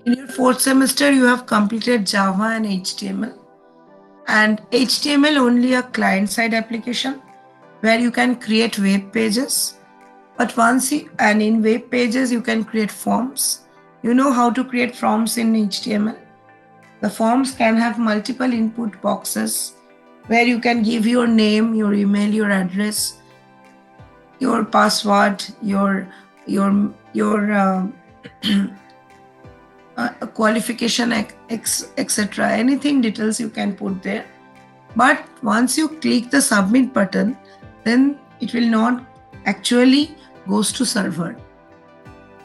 In your fourth semester, you have completed Java and HTML. And HTML only a client-side application where you can create web pages. But and in web pages, you can create forms. You know how to create forms in HTML. The forms can have multiple input boxes where you can give your name, your email, your address, your password, your qualification, etc. Anything details you can put there. But once you click the submit button, then it will not actually goes to server,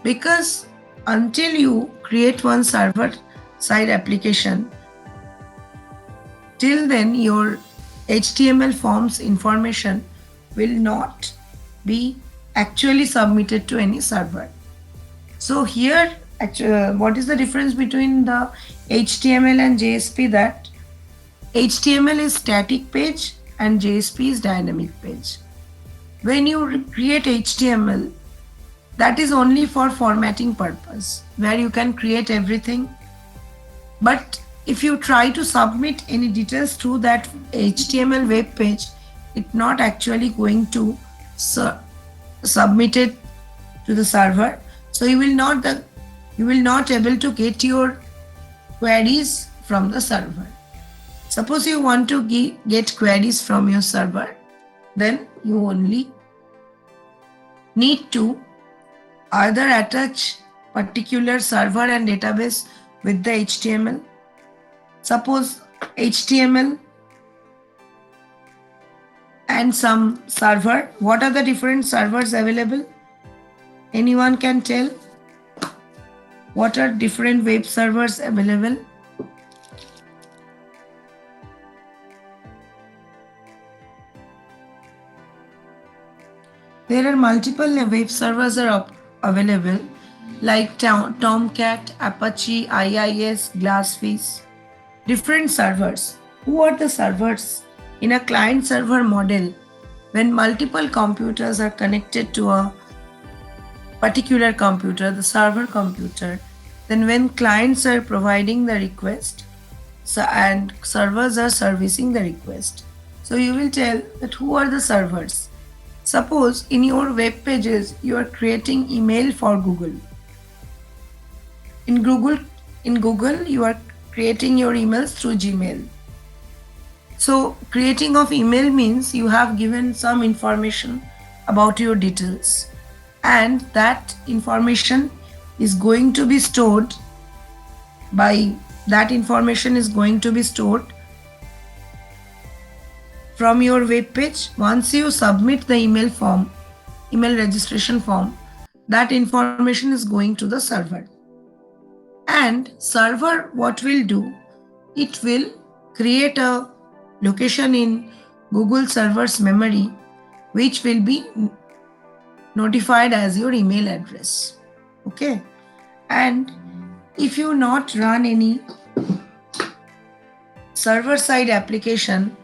because until you create one server side application, till then your HTML forms information will not be actually submitted to any server. So here, actually, what is the difference between the HTML and JSP? That HTML is static page and JSP is dynamic page. When you create HTML, that is only for formatting purpose, where you can create everything. But if you try to submit any details through that HTML web page, it's not actually going to submit it to the server. So you will not able to get your queries from the server. Suppose you want to get queries from your server, then you only need to either attach particular server and database with the HTML. Suppose HTML and some server. What are the different servers available? Anyone can tell? What are different web servers available? There are multiple web servers are available, like Tomcat, Apache, IIS, Glassfish. Different servers. Who are the servers? In a client server model, when multiple computers are connected to a particular computer, the server computer, then when clients are providing the request and servers are servicing the request. So you will tell that who are the servers. Suppose in your web pages you are creating email for Google. In Google you are creating your emails through Gmail. So creating of email means you have given some information about your details, and that information is going to be stored from your web page. Once you submit the email registration form, that information is going to the server. And server, what will do? It will create a location in Google server's memory, which will be notified as your email address. Okay. And if you not run any server side application,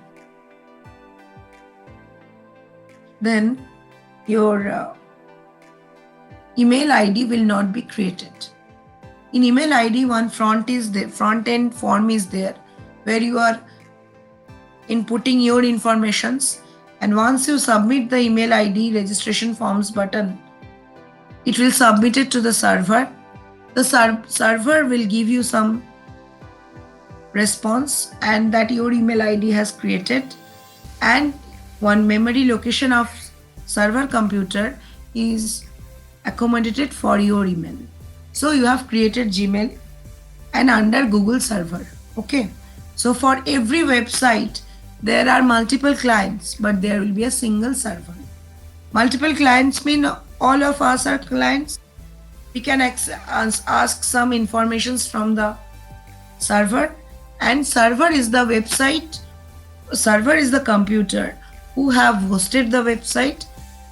then your email ID will not be created. In email ID, one front end form is there, where you are inputting your informations, and once you submit the email ID registration forms button, it will submit it to the server. The server will give you some response, and that your email ID has created, and one memory location of server computer is accommodated for your email. So you have created Gmail and under Google server. Okay. So for every website, there are multiple clients, but there will be a single server. Multiple clients mean all of us are clients. We can ask some informations from the server, and server is the website. Server is the computer who have hosted the website,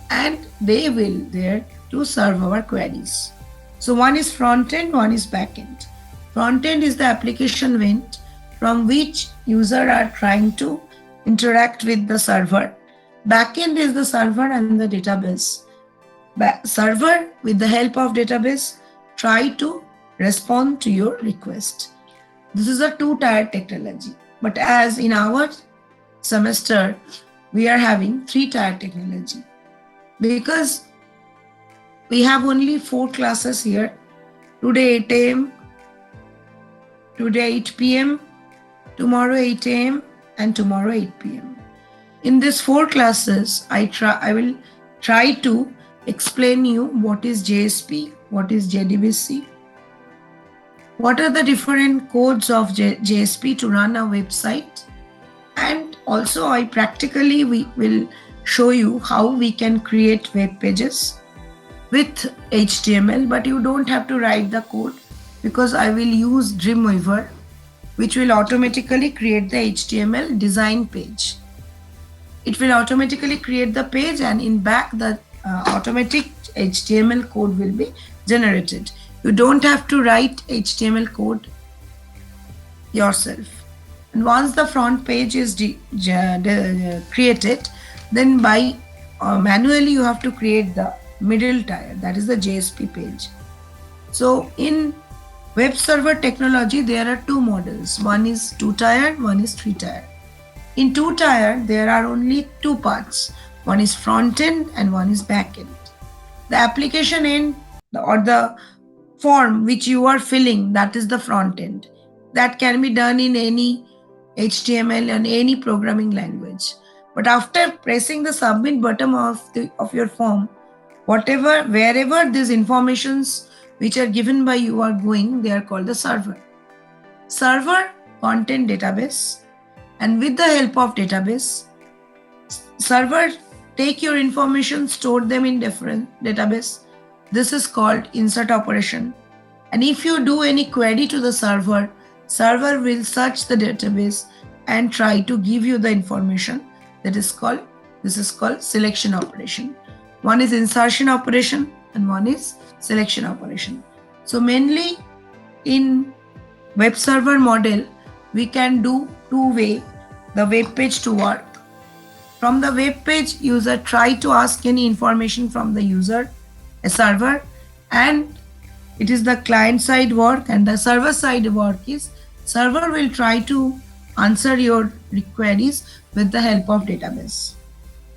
and they will there to serve our queries. So one is front end, one is back end. Front end is the application event from which user are trying to interact with the server. Backend is the server and the database. Server, with the help of database, try to respond to your request. This is a two-tier technology. But as in our semester, we are having three-tier technology because we have only 4 classes here. Today 8 a.m., today 8 p.m., tomorrow 8 a.m., and tomorrow 8 p.m. In these 4 classes, I will try to explain you what is JSP, what is JDBC, what are the different codes of JSP to run a website, and also we will show you how we can create web pages with HTML, but you don't have to write the code because I will use Dreamweaver, which will automatically create the HTML design page. It will automatically create the page, and in back the automatic HTML code will be generated. You don't have to write HTML code yourself. And once the front page is created, then by manually you have to create the middle tier, that is the JSP page. So in web server technology, there are 2 models. One is 2-tier, one is 3-tier. In 2-tier, there are only 2 parts. One is front end and one is back end. The application end or the form which you are filling, that is the front end. That can be done in any HTML and any programming language. But after pressing the submit button of your form, wherever these informations which are given by you are going, they are called the server. Server content database, and with the help of database, server take your information, store them in different database. This is called insert operation. And if you do any query to the server, server will search the database and try to give you the information. This is called selection operation. One is insertion operation and one is selection operation. So mainly in web server model, we can do 2 way the web page to work. From the web page, user try to ask any information from the user, a server, and it is the client side work, and the server side work is server will try to answer your queries with the help of database.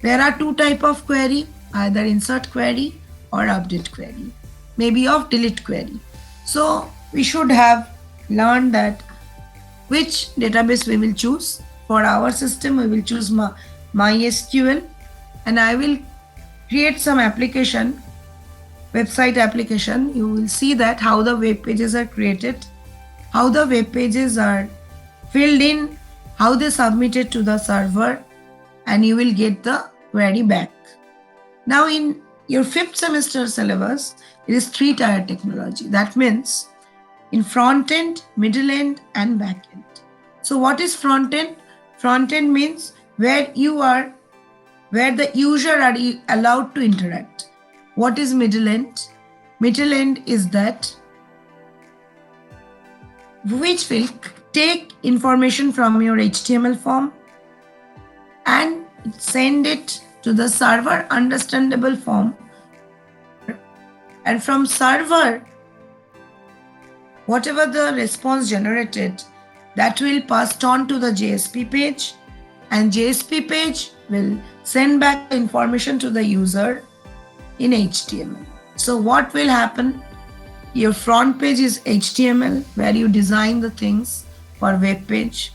There are 2 type of query, either insert query or update query, maybe of delete query. So we should have learned that which database we will choose. For our system, we will choose MySQL, and I will create some application, website application. You will see that how the web pages are created, how the web pages are filled in, how they submitted to the server, and you will get the query back. Now in your 5th semester syllabus, it is 3-tier technology. That means in front end, middle end, and back end. So what is front end? Front end means where the user are allowed to interact. What is middle end? Middle end is that which will take information from your HTML form and send it to the server understandable form. And from server, whatever the response generated, that will pass on to the JSP page, and JSP page will send back the information to the user in HTML. So what will happen? Your front page is HTML, where you design the things for web page.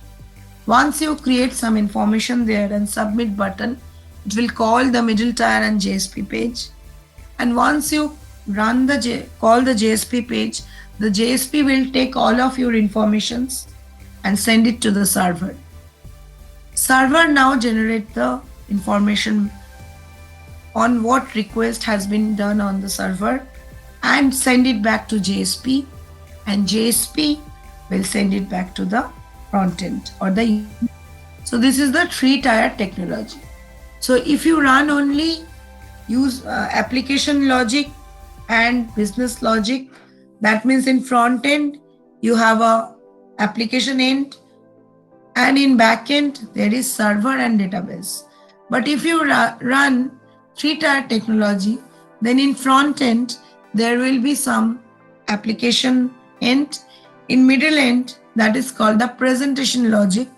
Once you create some information there and submit button, it will call the middle tier and JSP page. And once you call the JSP page, the JSP will take all of your informations and send it to the server. Server now generate the information on what request has been done on the server and send it back to JSP, and JSP will send it back to the front end or the. So this is the 3-tier technology. So if you run only use application logic and business logic, that means in front end you have a application end, and in back end there is server and database. But if you run 3-tier technology, then in front end there will be some application end. In middle end, that is called the presentation logic.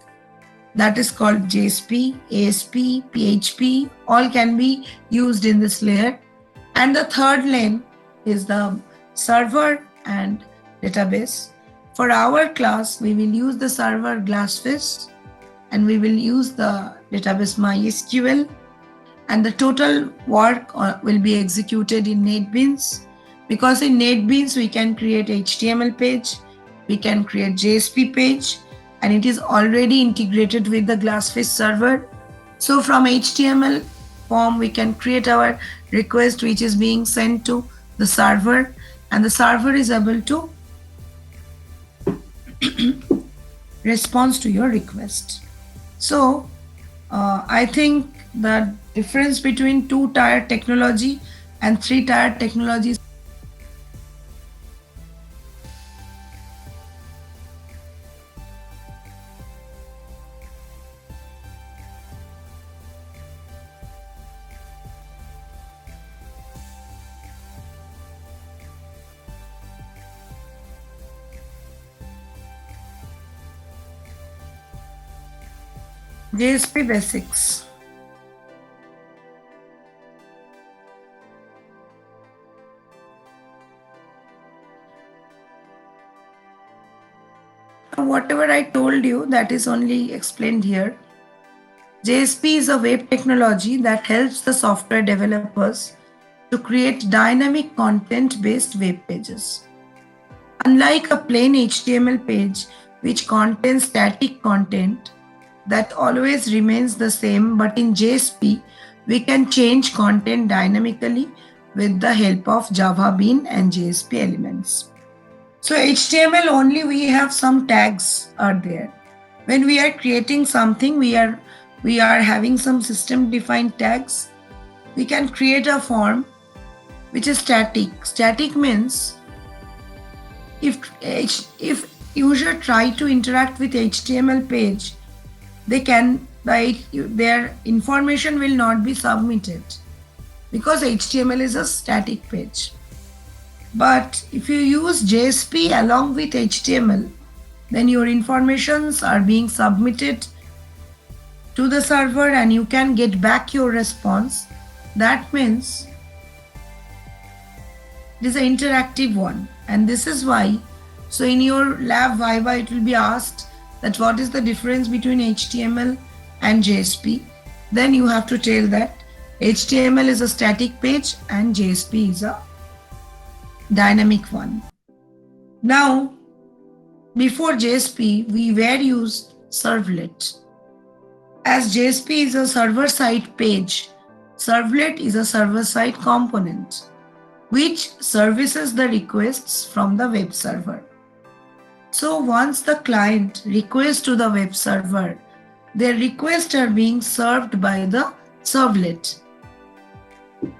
That is called JSP, ASP, PHP, all can be used in this layer. And the third lane is the server and database. For our class, we will use the server Glassfish and we will use the database MySQL, and the total work will be executed in NetBeans, because in NetBeans we can create HTML page, we can create JSP page, and it is already integrated with the Glassfish server. So from HTML form we can create our request which is being sent to the server, and the server is able to respond to your request. So I think the difference between two-tier technology and three-tier technology is JSP basics. Whatever I told you, that is only explained here. JSP is a web technology that helps the software developers to create dynamic content-based web pages. Unlike a plain HTML page which contains static content that always remains the same, but in JSP, we can change content dynamically with the help of Java Bean and JSP elements. So HTML only we have some tags are there. When we are creating something, we are having some system defined tags. We can create a form which is static. Static means if user try to interact with HTML page, their information will not be submitted because HTML is a static page. But if you use JSP along with HTML, then your informations are being submitted to the server and you can get back your response. That means it is an interactive one, and this is why. So in your lab Viva, it will be asked that what is the difference between HTML and JSP. Then you have to tell that HTML is a static page and JSP is a dynamic one. Now, before JSP, we were used servlet. As JSP is a server-side page, servlet is a server-side component which services the requests from the web server. So once the client requests to the web server, their requests are being served by the servlet.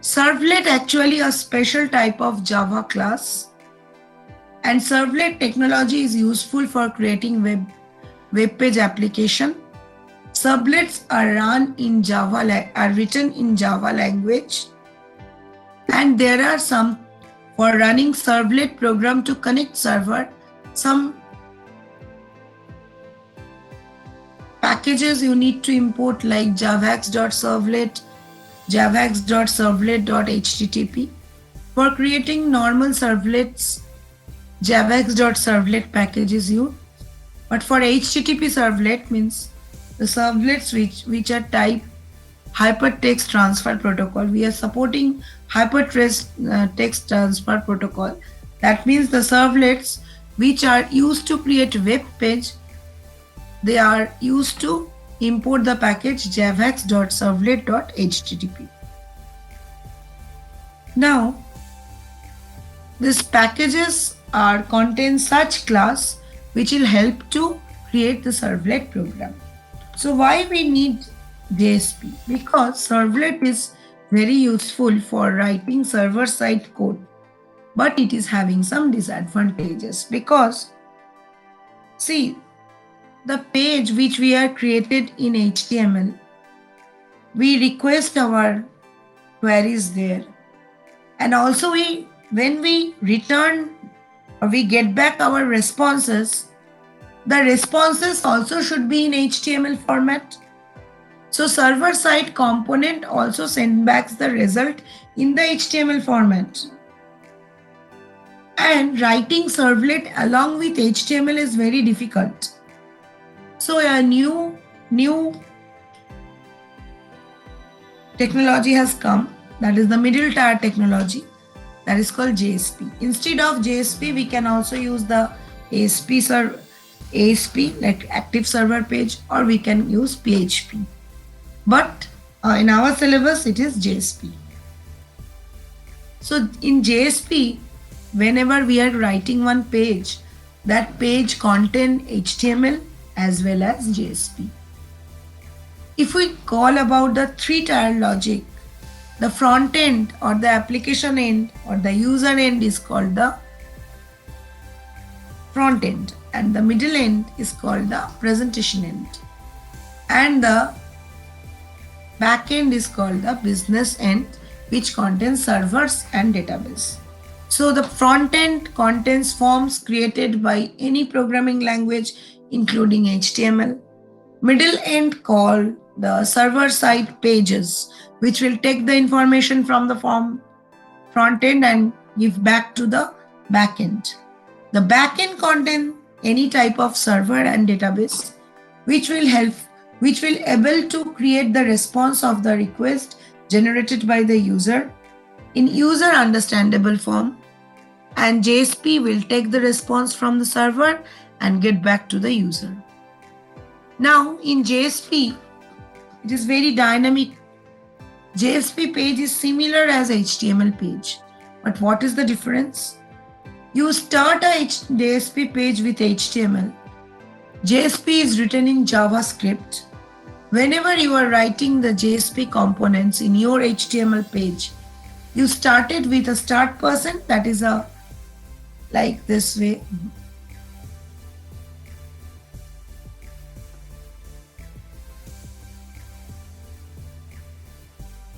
Servlet actually a special type of Java class, and servlet technology is useful for creating web page application. Servlets are written in Java language, and there are some for running servlet program to connect server. Some packages you need to import like javax.servlet, javax.servlet.http. For creating normal servlets, javax.servlet package is used. But for HTTP servlet means the servlets which are type hypertext transfer protocol. We are supporting hypertext transfer protocol. That means the servlets which are used to create web page, they are used to import the package javax.servlet.http. Now, these packages contain such class which will help to create the servlet program. So why we need JSP? Because servlet is very useful for writing server-side code, but it is having some disadvantages because, see, the page which we are created in HTML, we request our queries there, and also when we return or we get back our responses, the responses also should be in HTML format. So server side component also send back the result in the HTML format. And writing servlet along with HTML is very difficult. So a new technology has come, that is the middle tier technology, that is called JSP. Instead of JSP, we can also use the ASP like active server page, or we can use PHP. But in our syllabus, it is JSP. So in JSP, whenever we are writing one page, that page contain HTML as well as JSP. If we call about the three-tier logic, the front end or the application end or the user end is called the front end, and the middle end is called the presentation end, and the back end is called the business end, which contains servers and database. So the front end contains forms created by any programming language including HTML. Middle end called the server side pages, which will take the information from the form front end and give back to the back end. The back end contains any type of server and database, which will able to create the response of the request generated by the user in user understandable form, and JSP will take the response from the server and get back to the user. Now in JSP, it is very dynamic. JSP page is similar as HTML page, but what is the difference? You start a JSP page with HTML. JSP is written in JavaScript. Whenever you are writing the JSP components in your HTML page, you started with a start person, that is like this way.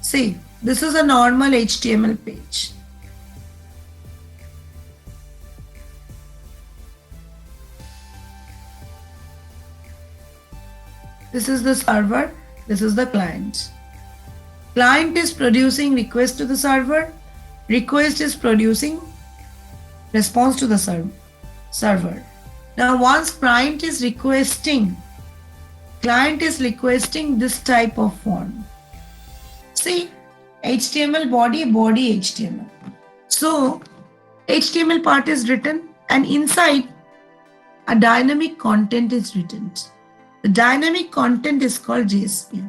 See, this is a normal HTML page. This is the server, this is the client. Client is producing request to the server, request is producing response to the server. Now once client is requesting this type of form. See, HTML body HTML. So HTML part is written, and inside a dynamic content is written. The dynamic content is called JSP.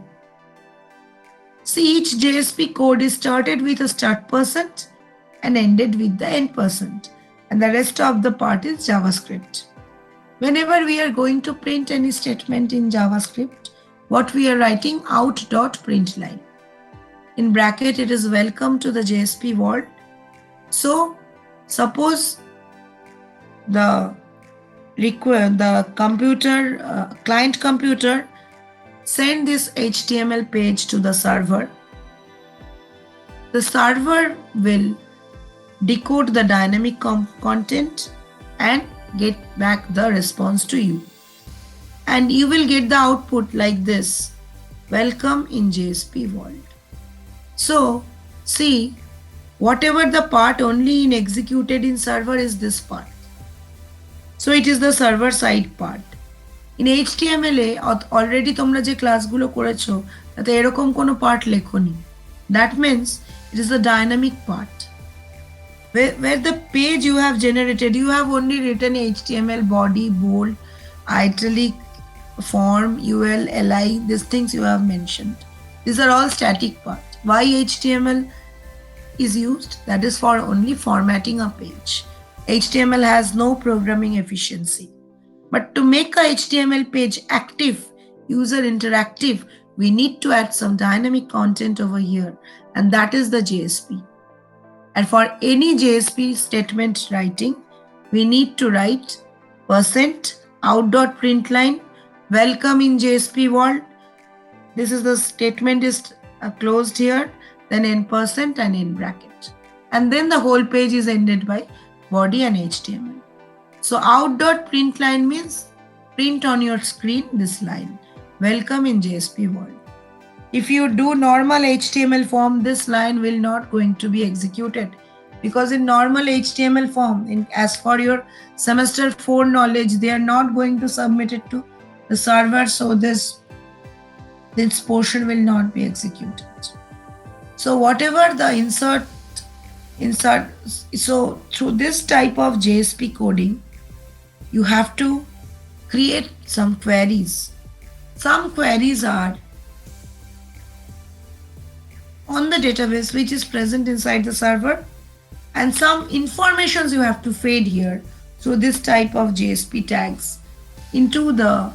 See, each JSP code is started with a start person and ended with the end person, and the rest of the part is JavaScript. Whenever we are going to print any statement in JavaScript, what we are writing, out.println. In bracket, it is welcome to the JSP world. So suppose the client computer send this HTML page to the server. The server will decode the dynamic content and get back the response to you. And you will get the output like this, welcome in JSP world. So see, whatever the part only in executed in server is this part. So it is the server side part. In HTML already তোমরা যে ক্লাসগুলো করেছো তাতে এরকম কোনো part লেখনি. That means it is the dynamic part. Where the page you have generated, you have only written HTML body, bold, italic, form, UL, LI, these things you have mentioned. These are all static part. Why HTML is used? That is for only formatting a page. HTML has no programming efficiency. But to make a HTML page active, user interactive, we need to add some dynamic content over here, and that is the JSP. And for any JSP statement writing, we need to write %out.println, welcome in JSP world. This is the statement is closed here, then end % and in bracket. And then the whole page is ended by body and HTML. So out.println means print on your screen this line. Welcome in JSP world. If you do normal HTML form, this line will not going to be executed, because in normal HTML form, as for your semester 4 knowledge, they are not going to submit it to the server, so this portion will not be executed. So whatever the insert, so through this type of JSP coding, you have to create some queries. Some queries are on the database which is present inside the server, and some informations you have to feed here through this type of JSP tags into the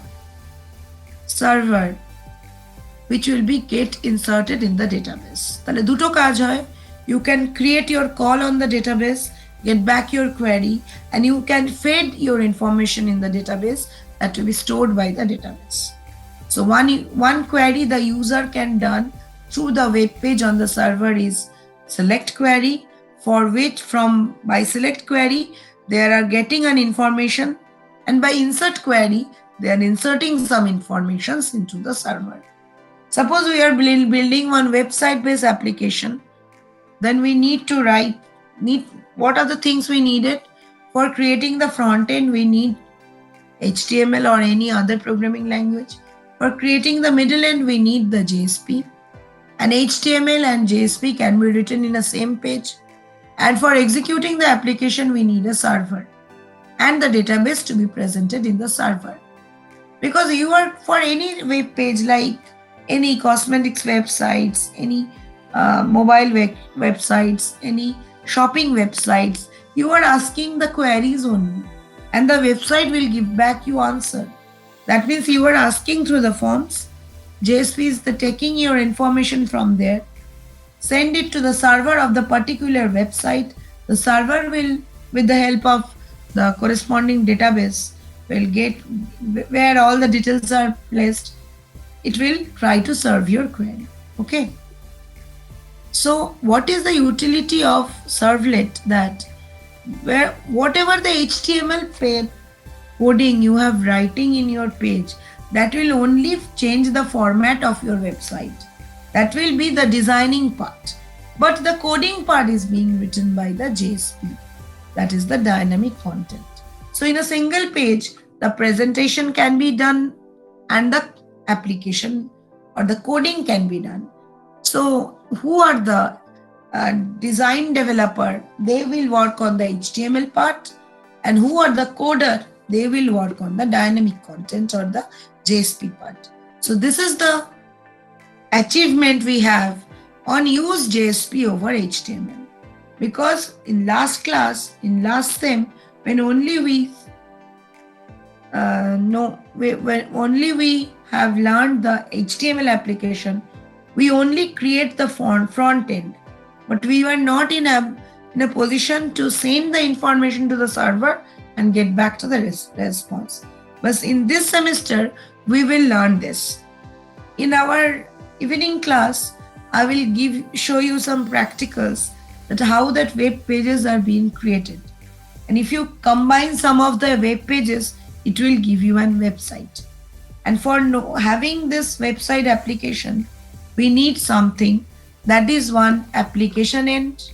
server, which will be get inserted in the database. তাহলে দুটো কাজ হয়, you can create your call on the database, get back your query, and you can feed your information in the database that will be stored by the database. So one query the user can done through the web page on the server is select query, for which by select query they are getting an information, and by insert query they are inserting some informations into the server. Suppose we are building one website-based application, then we need to what are the things we needed? For creating the front end, we need HTML or any other programming language. For creating the middle end, we need the JSP. And HTML and JSP can be written in the same page. And for executing the application, we need a server and the database to be presented in the server. Because you are, for any web page, like any cosmetics websites, any mobile websites, any shopping websites, you are asking the queries only, and the website will give back you answer. That means you are asking through the forms. JSP is taking your information from there, send it to the server of the particular website. The server will, with the help of the corresponding database, will get where all the details are placed. It will try to serve your query. Okay. So what is the utility of servlet? That where whatever the HTML coding you have writing in your page, that will only change the format of your website. That will be the designing part. But the coding part is being written by the JSP. That is the dynamic content. So in a single page, the presentation can be done and the application or the coding can be done. So who are the design developer? They will work on the HTML part, and who are the coder? They will work on the dynamic content or the JSP part. So this is the achievement we have on use JSP over HTML. Because in last class, in last sem, when only we have learned the HTML application, we only create the front end, but we were not in a position to send the information to the server and get back to the response. But in this semester, we will learn this. In our evening class, I will show you some practicals that how that web pages are being created. And if you combine some of the web pages, it will give you a website. And for having this website application, we need something that is one application end,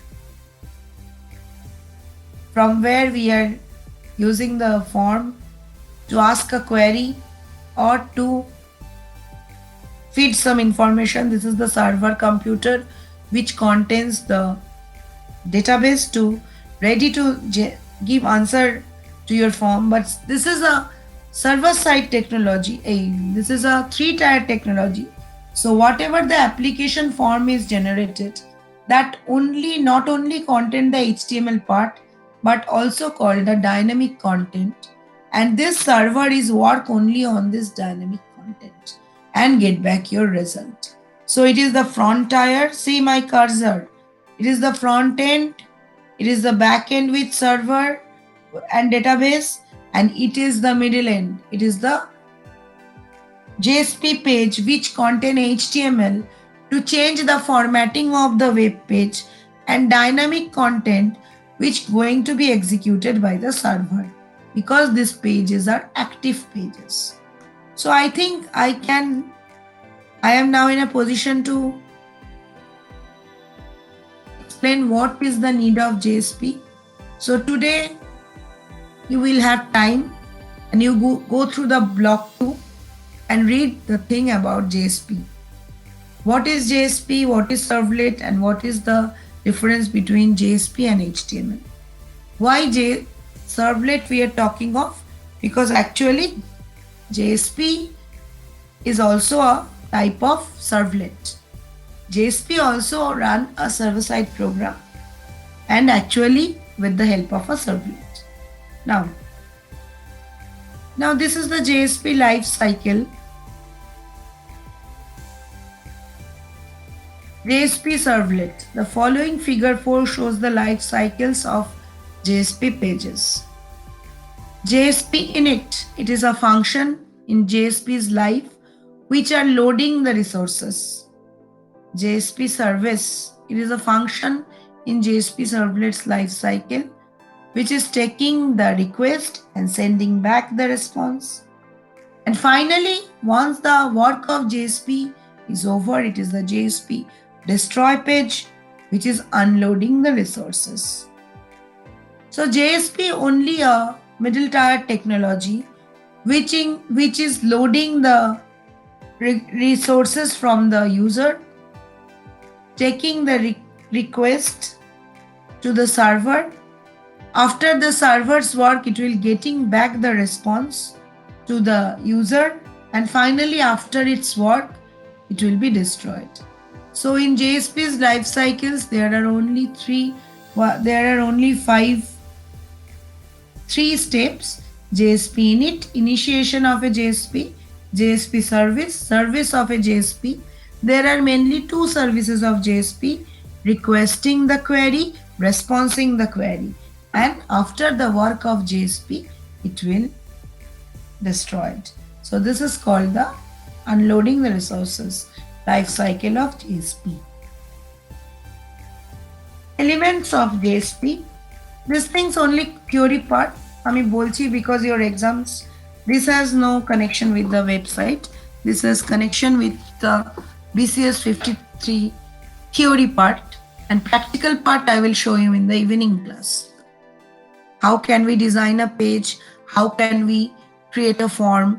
from where we are using the form to ask a query or to feed some information. This is the server computer which contains the database to ready to give answer to your form. But this is a server-side technology. This is a 3-tier technology. So whatever the application form is generated, that not only contain the HTML part, but also called the dynamic content. And this server is work only on this dynamic content and get back your result. So it is the front tier. See my cursor. It is the front end. It is the back end with server and database, and it is the middle end. It is the JSP page which contain HTML to change the formatting of the web page, and dynamic content which going to be executed by the server. because these pages are active pages. So I think I am now in a position to explain what is the need of JSP. So today you will have time and you go through the block 2 and read the thing about JSP. What is JSP, what is servlet, and what is the difference between JSP and HTML. Why servlet we are talking of? Because actually JSP is also a type of servlet. JSP also run a server-side program and actually with the help of a servlet. Now this is the JSP life cycle. JSP servlet. The following figure 4 shows the life cycles of JSP pages. JSP init, it is a function in JSP's life which are loading the resources. JSP service, it is a function in JSP servlet's life cycle which is taking the request and sending back the response. And finally, once the work of JSP is over, it is the JSP destroy page which is unloading the resources. So JSP only a middle tier technology which is loading the resources from the user, taking the request to the server. After the server's work, it will getting back the response to the user, and finally after its work, it will be destroyed. So in JSP's life cycles, there are only three steps: JSP init, initiation of a JSP, JSP service of a JSP. There are mainly two services of JSP: requesting the query, responding the query, and after the work of JSP, it will destroy it. So this is called the unloading the resources life cycle of JSP. Elements of JSP. This thing's only theory part. আমি বলছি because your exams, this has no connection with the website. This has connection with the BCS 53 theory part, and practical part I will show you in the evening class. How can we design a page? How can we create a form?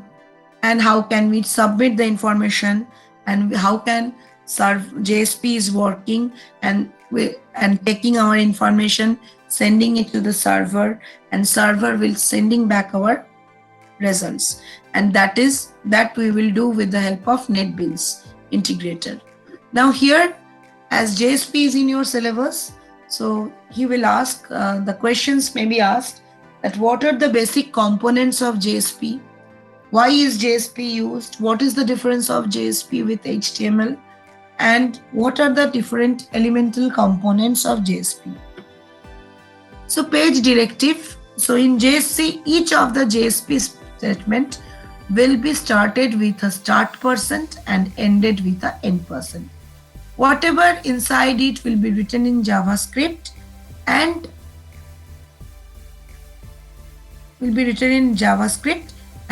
And how can we submit the information? And how can JSP is working and taking our information, sending it to the server, and server will sending back our results. And that we will do with the help of NetBeans integrator. Now here, as JSP is in your syllabus, so he will ask, the questions may be asked that what are the basic components of JSP? Why is JSP used? What is the difference of JSP with HTML? And what are the different elemental components of JSP? So page directive. So in JSP, each of the JSP statement will be started with a start % and ended with a end %. Whatever inside it will be written in JavaScript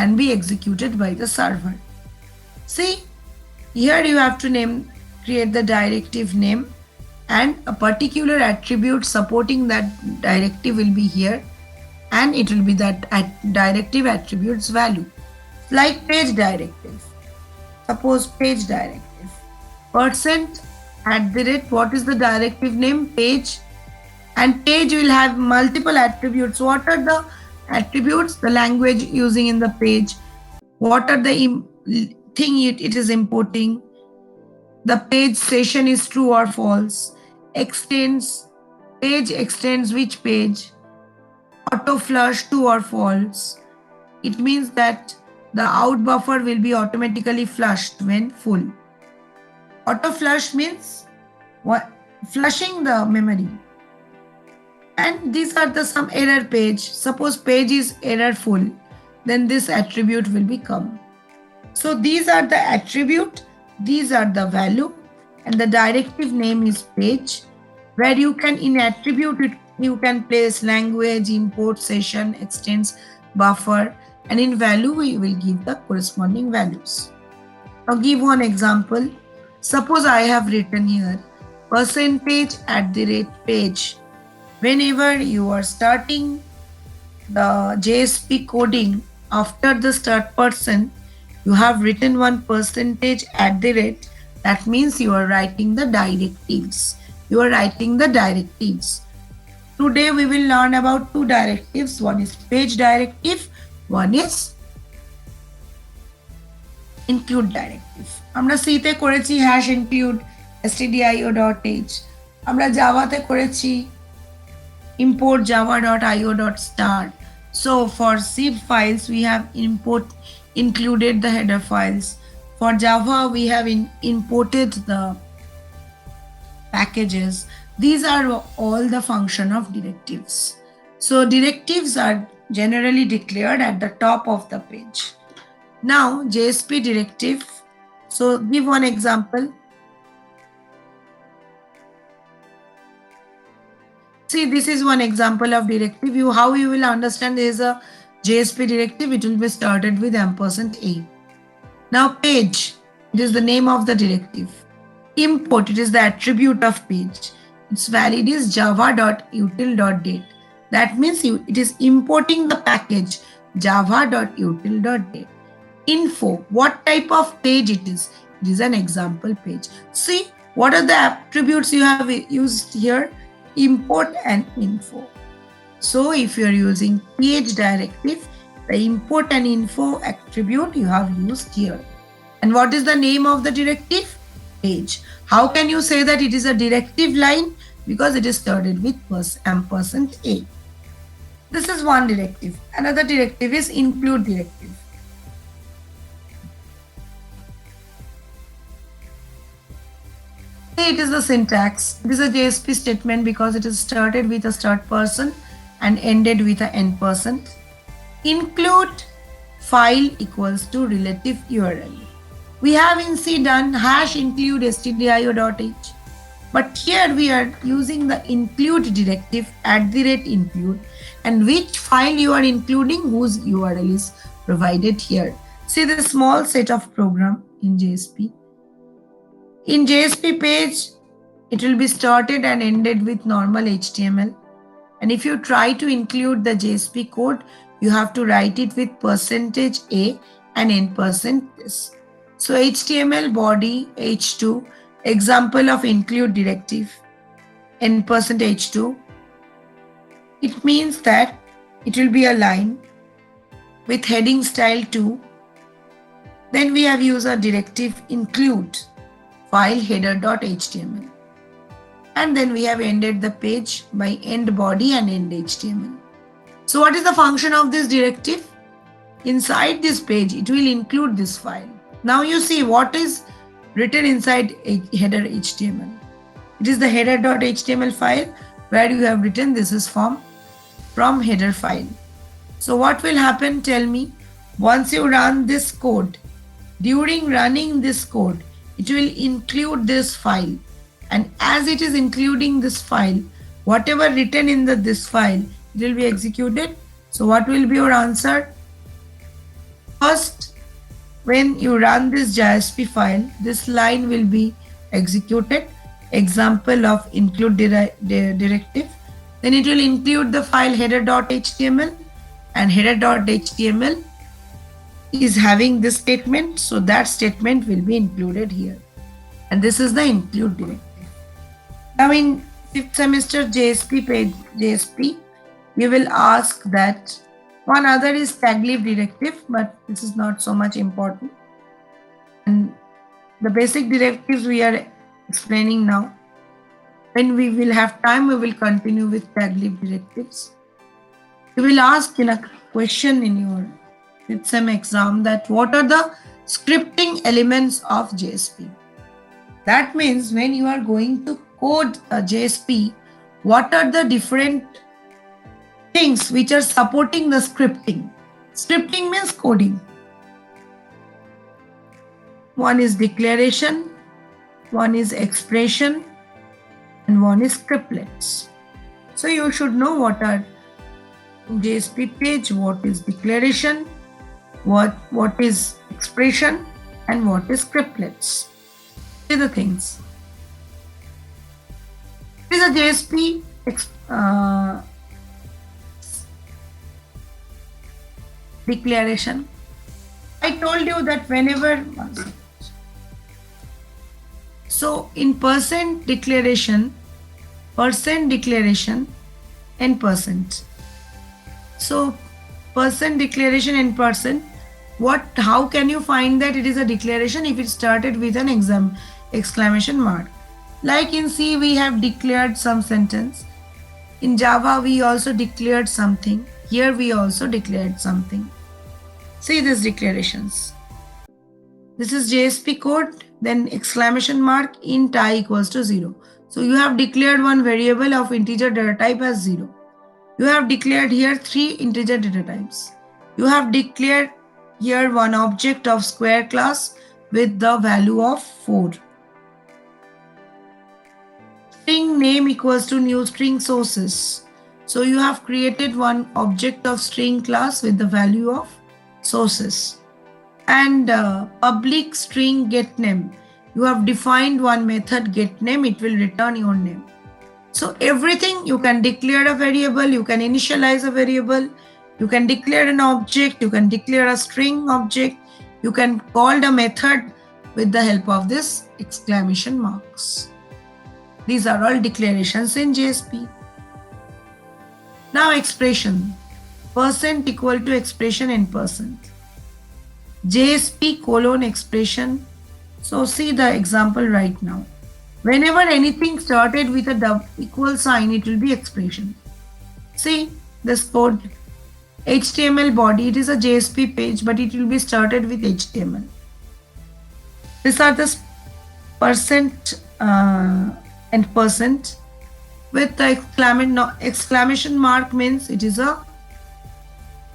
and be executed by the server. See, here you have to create the directive name, and a particular attribute supporting that directive will be here, and it will be that directive attribute's value. Like page directive. Suppose page directive. %@, what is the directive name? Page. And page will have multiple attributes. What are the attributes? The language using in the page. What are the thing it is importing? The page session is true or false. Page extends which page? Auto flush true or false. It means that the out buffer will be automatically flushed when full. Auto flush means flushing the memory. And these are some error page. Suppose page is error full, then this attribute will become. So these are the attribute, these are the value, and the directive name is page, where you can in attribute it, you can place language, import, session, extends. buffer, and in value we will give the corresponding values. Now give one example. Suppose I have written here percentage at the rate page. Whenever you are starting the JSP coding, after the start person, you have written one percentage at the rate. That means you are writing the directives. You are writing the directives. Today we will learn about two directives. One is page directive, one is include directive. আমরা সিতে করেছি hash include stdio.h, আমরা জাভাতে করেছি import java.io.start. So for zip files we have included the header files. For Java we have imported the packages. These are all the function of directives. So directives are generally declared at the top of the page. Now JSP directive. So give one example. See, this is one example of directive. How you will understand there is a JSP directive. It will be started with %a. Now page, it is the name of the directive. Import, it is the attribute of page. Its valid is java.util.date. That means it is importing the package java.util.date. Info, what type of page it is? It is an example page. See, what are the attributes you have used here? Import and info. So if you are using page directive, the import and info attribute you have used here. And what is the name of the directive? Page. How can you say that it is a directive line? Because it is started with %a. This is one directive. Another directive is include directive. It is the syntax. It is a JSP statement because it is started with a start person and ended with an end person. Include file equals to relative URL. We have in C done hash include stdio.h, but here we are using the include directive @include, and which file you are including, whose URL is provided here. See the small set of program in JSP. In JSP page, it will be started and ended with normal HTML. And if you try to include the JSP code, you have to write it with %a and %this. So HTML body h2, example of include directive, %h2. It means that it will be a line with heading style 2. Then we have used a directive include file header.html. And then we have ended the page by end body and end HTML. So what is the function of this directive? Inside this page, it will include this file. Now you see what is written inside header HTML. It is the header.html file where you have written this is from header file. So what will happen? Tell me. Once you run this code, during running this code, it will include this file. And as it is including this file, whatever written in this file, it will be executed. So what will be your answer? First, when you run this JSP file, this line will be executed. Example of include directive. Then it will include the file header.html, and header.html is having this statement. So that statement will be included here. And this is the include directive. Now in 5th semester JSP, we will ask that one other is tag leaf directive, but this is not so much important. And the basic directives we are explaining now. When we will have time, we will continue with tag leaf directives. You will ask in a question in your 5th sem exam that what are the scripting elements of JSP? That means when you are going to code a JSP, what are the different things which are supporting the scripting? Scripting means coding. One is declaration, one is expression, and one is scriptlets. So you should know what are JSP page, what is declaration, what is expression, and what is scriptlets. See the things. This is a JSP declaration. I told you that whenever, so in percent declaration and percent. So percent declaration and percent, how can you find that it is a declaration if it started with an exclamation mark? Like in C, we have declared some sentence. In Java, we also declared something. Here we also declared something. See these declarations. This is JSP code, then exclamation mark, int I equals to 0. So you have declared one variable of integer data type as 0. You have declared here 3 integer data types. You have declared here one object of square class with the value of 4. String name equals to new string sources. So you have created one object of string class with the value of sources. And public string getName. You have defined one method getName, it will return your name. So everything, you can declare a variable, you can initialize a variable, you can declare an object, you can declare a string object, you can call the method with the help of this exclamation marks. These are all declarations in JSP. Now expression. Percent equal to expression in percent. JSP colon expression. So see the example right now. Whenever anything started with a equal sign, it will be expression. See this code. HTML body, it is a JSP page, but it will be started with HTML. These are the percent and percent. With the exclamation mark means it is a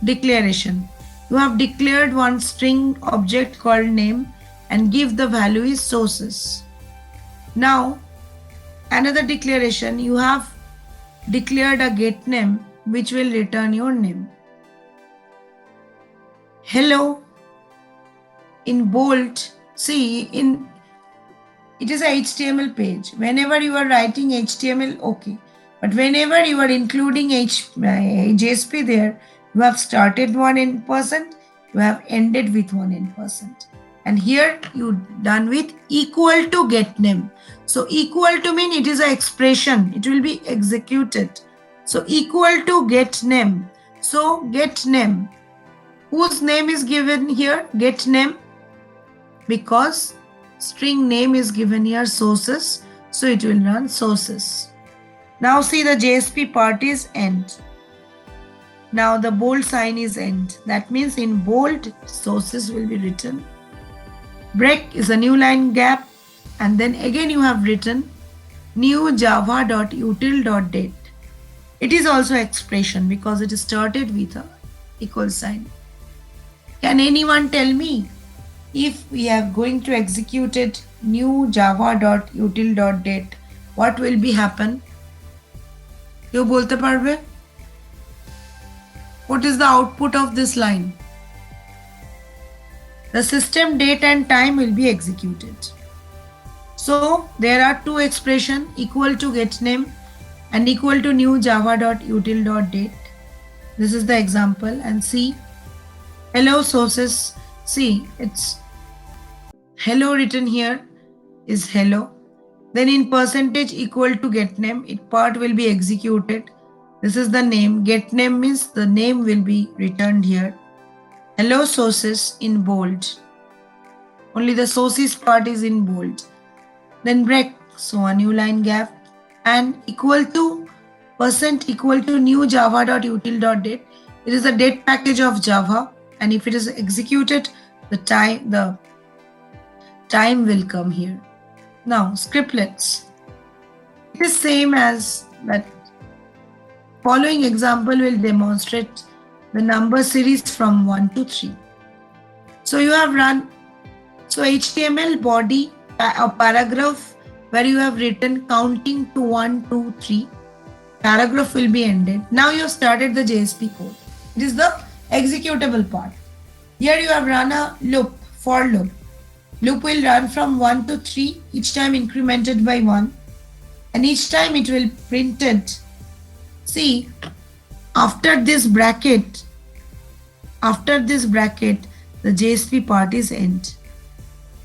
declaration. You have declared one string object called name and give the value is sources. Now another declaration, you have declared a getName which will return your name. Hello in bold, see it is a HTML page. Whenever you are writing HTML, okay. But whenever you are including JSP there, you have started one in percent, you have ended with one in percent. And here you done with equal to getName. So equal to mean it is an expression, it will be executed. So equal to getName. So getName, whose name is given here? GetName, because string name is given here sources, so it will run sources. Now see the JSP part is end. Now the bold sign is end. That means in bold sources will be written. Break is a new line gap, and then again you have written new java.util.date. It is also expression because it is started with a equal sign. Can anyone tell me if we are going to execute it new java.util.date, what will be happen? You bolte parve? What is the output of this line? The system date and time will be executed. So there are two expressions, equal to getName and equal to new java.util.date. This is the example, and see hello sources. See, it's hello written here is hello. Then in percentage equal to getName, it part will be executed. This is the name. GetName means the name will be returned here. Hello sources in bold. Only the sources part is in bold. Then break, so a new line gap, and equal to percent equal to new java.util.date. It is the date package of Java, and if it is executed, the time will come here. Now scriptlets. It is same as that. Following example will demonstrate the number series from 1 to 3. So you have run, so HTML body, a paragraph where you have written counting to 1, 2, 3. paragraph will be ended. Now you have started the JSP code. It is the executable part. Here you have run a loop, for loop. Loop will run from 1 to 3, each time incremented by 1, and each time it will printed. See, after this bracket, the JSP part is end.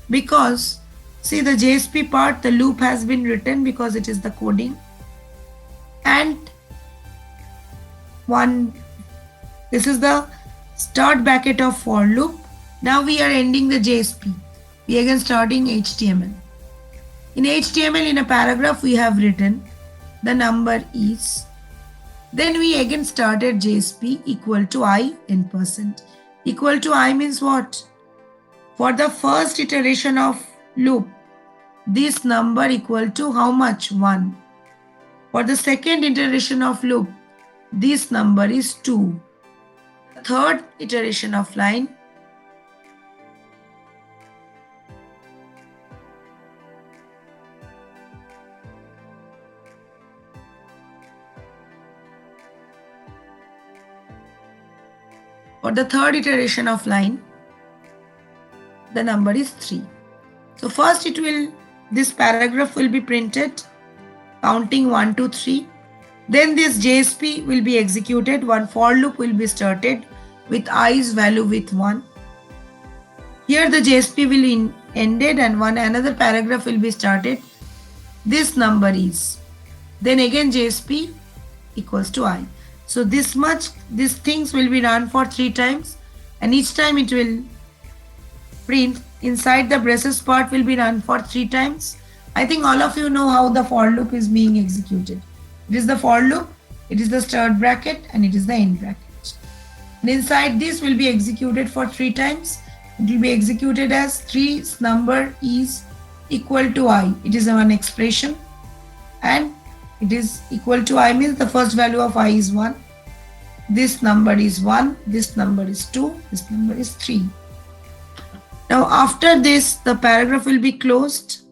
Because, see, the JSP part, the loop has been written because it is the coding. And this is the start bracket of for loop. Now we are ending the JSP. We again starting HTML. In HTML, in a paragraph, we have written the number is. Then we again started JSP equal to I in percent. Equal to I means what? For the first iteration of loop, this number equal to how much? 1. For the second iteration of loop, this number is 2. Third iteration of line, the number is 3. So first this paragraph will be printed counting 1, 2, 3. Then this JSP will be executed. One for loop will be started with i's value with 1. Here the JSP will be ended and another paragraph will be started. This number is. Then again JSP equals to I. So these things will be run for 3 times, and each time it will print. Inside the braces part will be run for 3 times. I think all of you know how the for loop is being executed. It is the for loop, it is the start bracket, and it is the end bracket. And inside this will be executed for 3 times. It will be executed as 3's number is equal to I. It is one expression, and it is equal to I means the first value of I is 1. This number is 1, this number is 2, this number is 3. Now after this, the paragraph will be closed,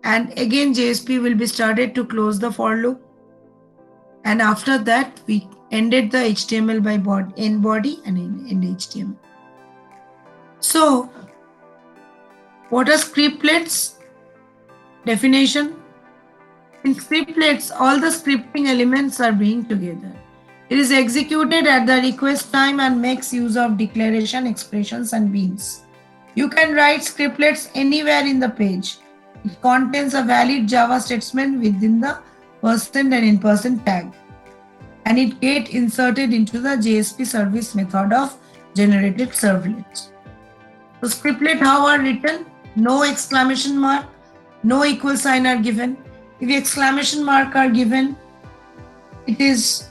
and again JSP will be started to close the for loop. And after that, we ended the HTML by end body and end HTML. So, what are scriptlets? Definition. In scriptlets, all the scripting elements are being together. It is executed at the request time and makes use of declaration, expressions, and beans. You can write scriptlets anywhere in the page. It contains a valid Java statement within the % and %, tag, and it gets inserted into the JSP service method of generated servlet. So scriptlet how are written? No exclamation mark, no equal sign are given. If exclamation mark are given, it is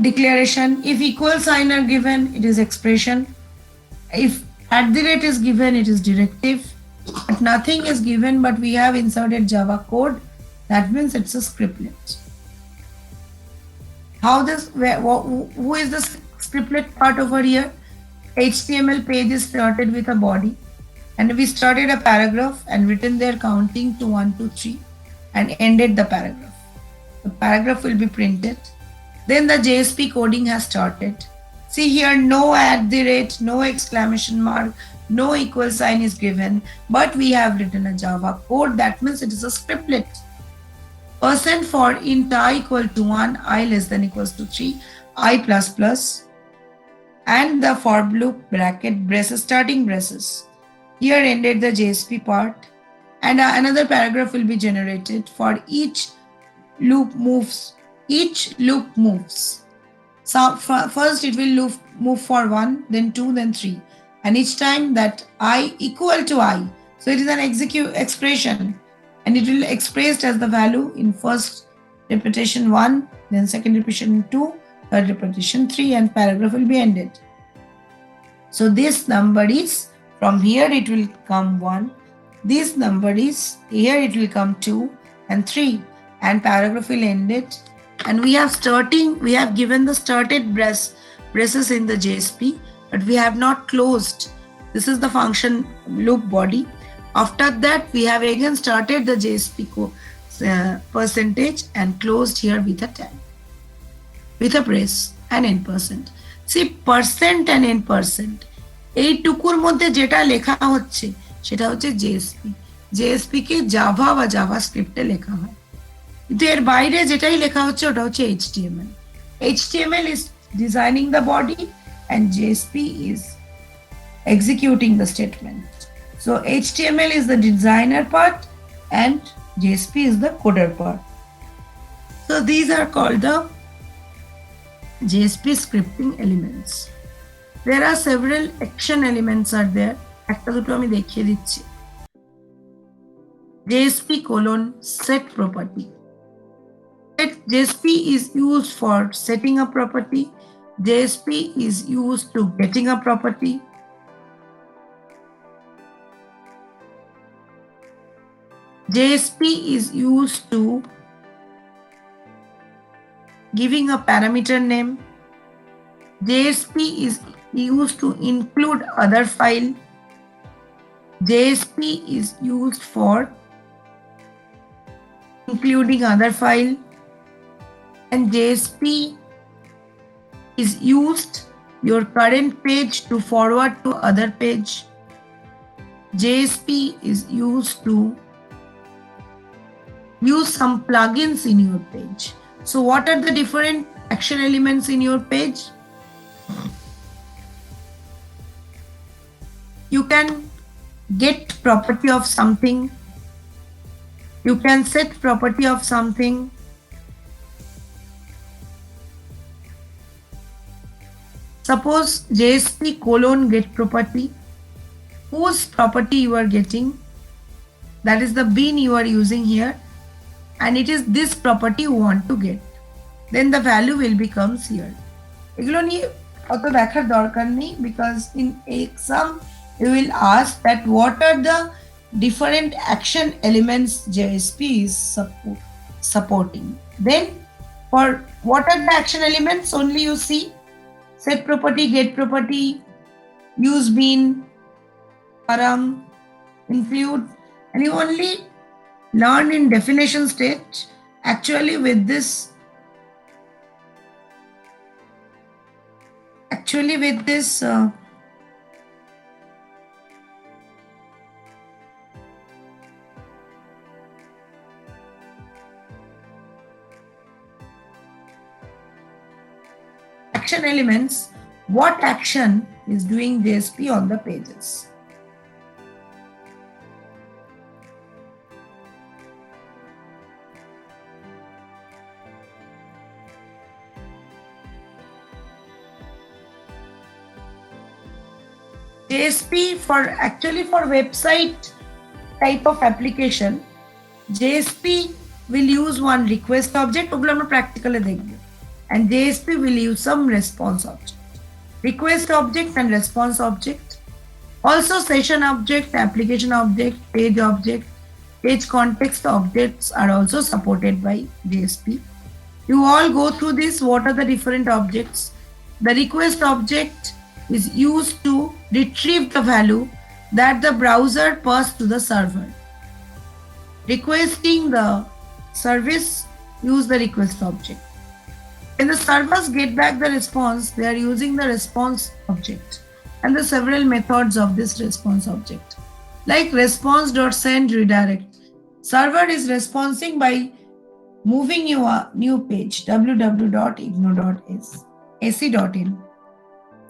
declaration. If equal sign are given, it is expression. If @ is given, it is directive. But nothing is given, but we have inserted Java code. That means it's a scriptlet. Who is the scriptlet part over here? HTML page is started with a body, and we started a paragraph and written there counting to 1, 2, 3 and ended the paragraph. The paragraph will be printed. Then the JSP coding has started. See here, no @, no exclamation mark, no equal sign is given, but we have written a Java code. That means it is a scriptlet. % for int I equal to 1, I less than equals to 3, I plus plus, and the for loop bracket braces, starting braces. Here ended the JSP part, and another paragraph will be generated for each loop moves. So first it will move for 1, then 2, then 3, and each time that I equal to I. So it is an expression, and it will expressed as the value in first repetition 1, then second repetition 2, third repetition 3, and paragraph will be ended. So this number is, from here it will come 1, this number is, here it will come 2 and 3, and paragraph will end it. And we have given the started braces in the JSP, but we have not closed. This is the function loop body. After that, we have again started the JSP percentage and closed here with a tag, with a brace and n percent. See, percent and n percent এইটুকুর মধ্যে যেটা লেখা হচ্ছে সেটা হচ্ছে JSP. JSP কে Java বা Java স্ক্রিপ্টে লেখা হয়, কিন্তু এর বাইরে যেটাই লেখা হচ্ছে ওটা হচ্ছে HTML. HTML is designing the body and JSP is executing the statement. So HTML is the designer part and JSP is the coder part. So these are called the JSP scripting elements. There are several action elements are there. একটা দুটো আমি দেখিয়ে দিচ্ছি। JSP colon set property. JSP is used for setting a property. JSP is used to getting a property. JSP is used to giving a parameter name. JSP is used to include other file. JSP is used for including other file, and JSP is used your current page to forward to other page. JSP is used to use some plugins in your page. So what are the different action elements in your page? You can get property of something. You can set property of something. Suppose JSP colon get property. Whose property you are getting? That is the bean you are using here, and it is this property you want to get. Then the value will becomes here. এগুলো নিয়ে অত দেখার দরকার নেই, because in exam you will ask that what are the different action elements JSP is supporting. Then for what are the action elements, only you see set property, get property, use bean, param, include, and you only learn in definition stage. Actually with this action elements, what action is doing JSP on the pages. JSP for website type of application, JSP will use one request object, ওগুলো আমরা practically দেখব, and JSP will use some response object. Request object and response object. Also session object, application object, page context objects are also supported by JSP. You all go through this. What are the different objects? The request object is used to retrieve the value that the browser passed to the server. Requesting the service, use the request object. When the servers get back the response, they are using the response object and the several methods of this response object, like response.send redirect. Server is responding by moving you a new page, www.igno.ac.in.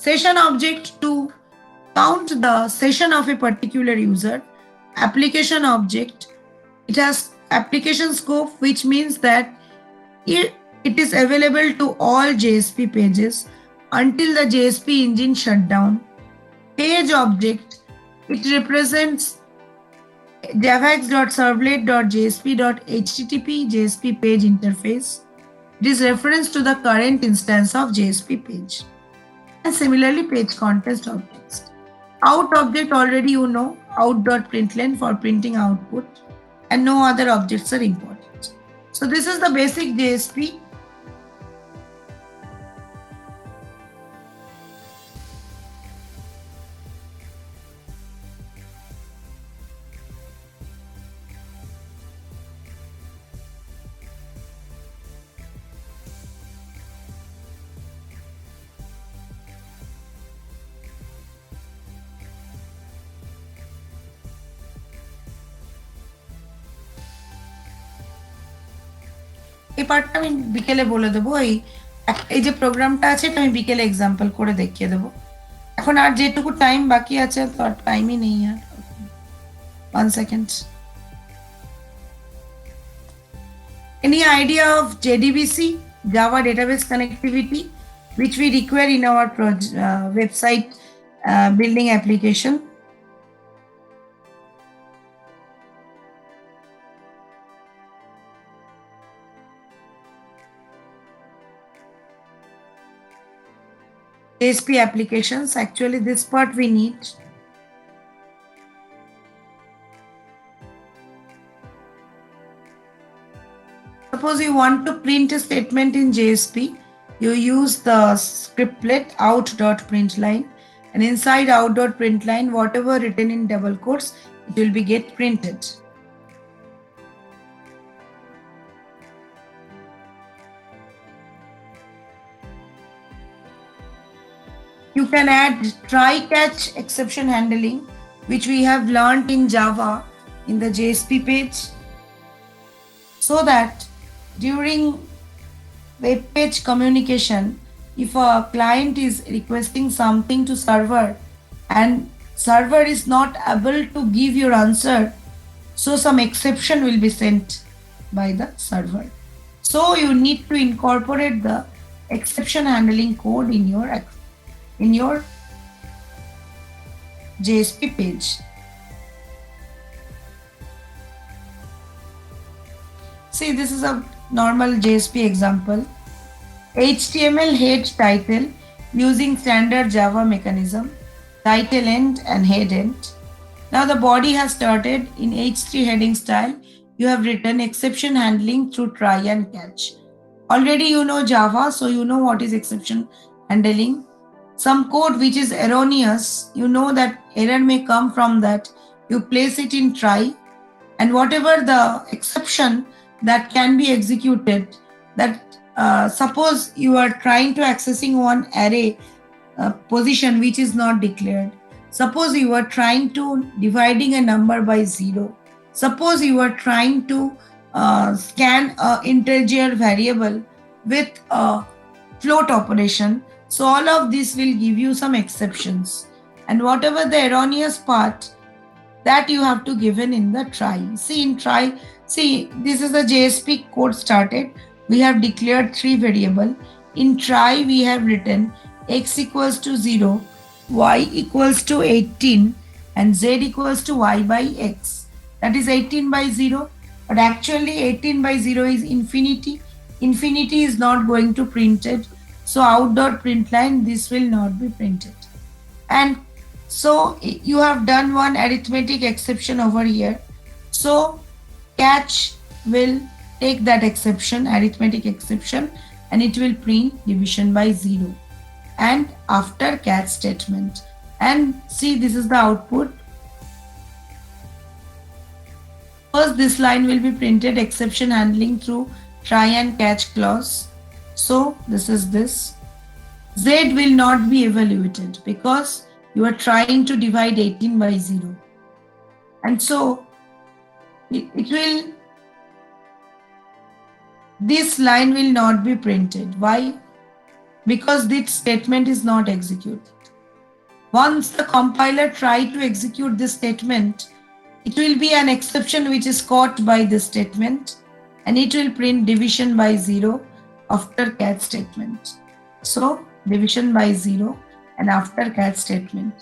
Session object to count the session of a particular user. Application object, it has application scope, which means that it is available to all JSP pages until the JSP engine shutdown. Page object, it represents javax.servlet.jsp.http JSP page interface. It is reference to the current instance of JSP page. And similarly, page context objects. Out object, already you know, out.println for printing output, and no other objects are important. So this is the basic JSP. এই পার্টটা আমি বিকেলে বলে দেবো। এই যে প্রোগ্রামটা আছে এটা আমি বিকেলে এক্সাম্পল করে দেখিয়ে দেবো। এখন আর যেটুকু টাইম বাকি আছে তো আর টাইমই নেই আর। 1 second. Any idea of JDBC, Java Database Connectivity, which we require in our website building application? JSP applications, actually this part we need. Suppose you want to print a statement in JSP, you use the scriptlet out.println, and inside out.println, whatever written in double quotes, it will be get printed. You can add try-catch exception handling, which we have learned in Java in the JSP page, so that during web page communication, if a client is requesting something to server and server is not able to give your answer, so some exception will be sent by the server. So you need to incorporate the exception handling code in your JSP page. See, this is a normal JSP example. HTML head title using standard Java mechanism, title end and head end. Now the body has started in H3 heading style. You have written exception handling through try and catch. Already you know Java, so you know what is exception handling. Some code which is erroneous, you know that error may come from that. You place it in try, and whatever the exception that can be executed, that suppose you are trying to accessing one array position which is not declared. Suppose you are trying to dividing a number by 0. Suppose you are trying to scan a integer variable with a float operation. So all of this will give you some exceptions, and whatever the erroneous part, that you have to given in the try. See, in try, see, this is the JSP code started. We have declared 3 variable. In try, we have written x equals to 0, y equals to 18, and z equals to y by x. That is 18 by 0, but actually 18 by 0 is infinity. Infinity is not going to print it. So out.println, this will not be printed. And so you have done one arithmetic exception over here. So catch will take that exception, arithmetic exception, and it will print division by 0. And after catch statement. And see, this is the output. First, this line will be printed, exception handling through try and catch clause. So this is this. Z will not be evaluated because you are trying to divide 18 by 0. And so this line will not be printed. Why? Because this statement is not executed. Once the compiler tries to execute this statement, it will be an exception which is caught by this statement, and it will print division by 0 after catch statement. So division by 0 and after catch statement.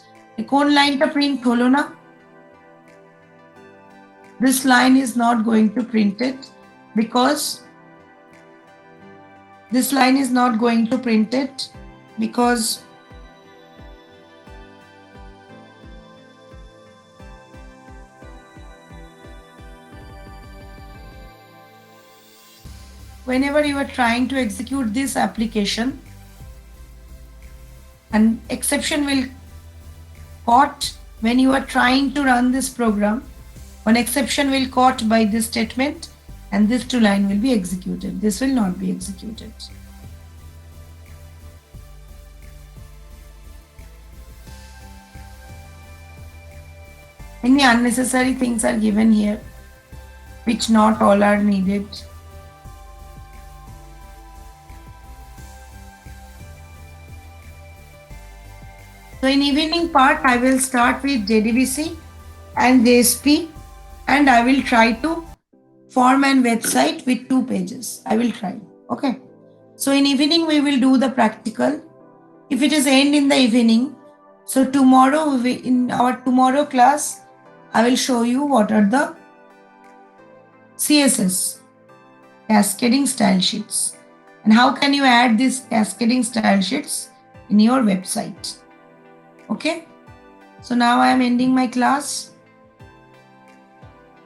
কোন লাইনটা print হলো না? This line is not going to print it because this line is not going to print it because whenever you are trying to execute this application, an exception will caught when you are trying to run this program. One exception will caught by this statement, and this 2 line will be executed. This will not be executed. Any unnecessary things are given here, which not all are needed. So in evening part, I will start with JDBC and JSP, and I will try to form an website with 2 pages. I will try. Okay. So in evening we will do the practical. If it is end in the evening, so tomorrow in our tomorrow class, I will show you what are the CSS cascading style sheets and how can you add these cascading style sheets in your website. Okay. So now I am ending my class.